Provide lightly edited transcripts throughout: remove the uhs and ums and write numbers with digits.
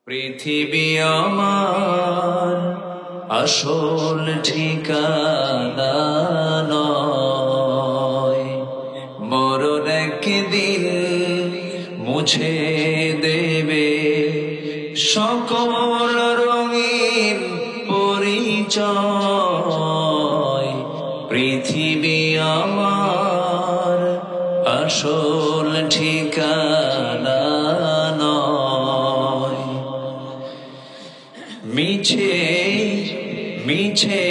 পৃথিবী আমার আসল ঠিকানা নয়, মরণ একদিন মুছে দেবে সকল রঙিন পরিচয়। পৃথিবী আমার আসল ঠিকানা নয়। মিছে মিছে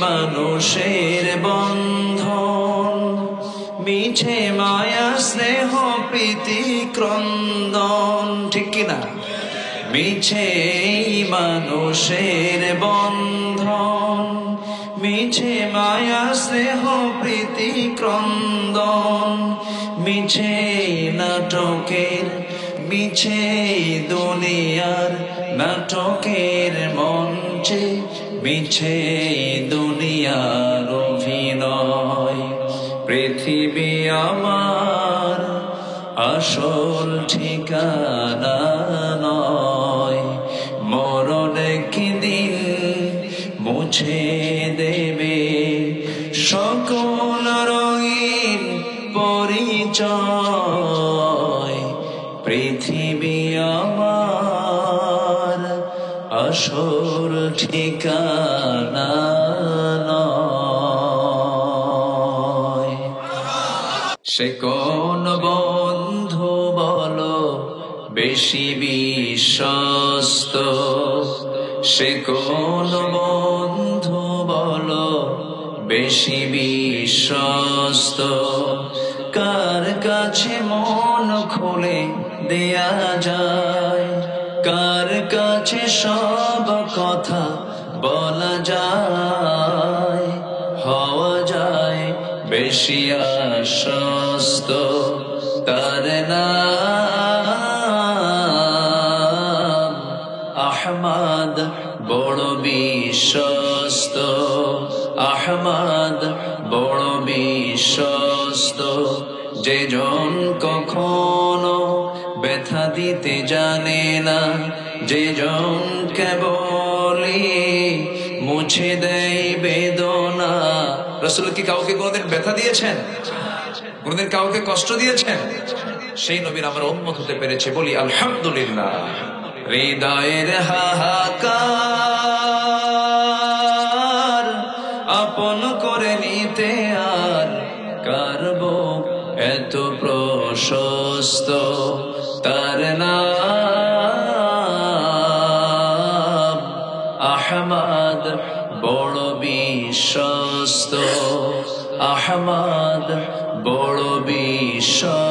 মানুষের বন্ধন, মিছে মায়া স্নেহ প্রীতি ক্রন্দন, ঠিক কিনা? মিছে মানুষের বন্ধন, মিছে মায়া স্নেহ প্রীতি ক্রন্দন, মিছে নাটকের মিছে দুনিয়ার নাটকের মঞ্চে মিছে দুনিয়ার অভিনয়। পৃথিবী আমার আসল ঠিকানা নয়, মরণ একদিন মুছে দেবে সকল রঙিন পরিচয়। পৃথিবী আমার আসল ঠিকানা নয়। সে কোন বন্ধু বলো বেশি বিশ্বস্ত, সে কোন বন্ধু বলো বেশি বিশ্বস্ত, কার কাছে মন খুলে দেয়া যায়, কার কাছে সব কথা বলা যায়, হওয়া যায় বেশি আশ্বস্ত। তার নাম আহমদ, বড় বিশ্বস্ত, আহমদ বড় বিশ্বস্ত। যে জন কখনো ব্যথা দিতে জানে না, যে জন কেবলই মুছে দেয় বেদনা। রাসূল কি কাউকে কোনোদিন ব্যথা দিয়েছেন? কোনোদিন কাউকে কষ্ট দিয়েছেন? সেই নবীর আমরা উম্মত হতে পেরেছি, বলি আলহামদুলিল্লাহ। হৃদয়ের হাহাকার আপন করে নিতে আর কার বুক এত প্রশস্ত। তার নাম আহমদ, বড় বিশ্বস্ত, আহমদ বড় বিশ্বস্ত।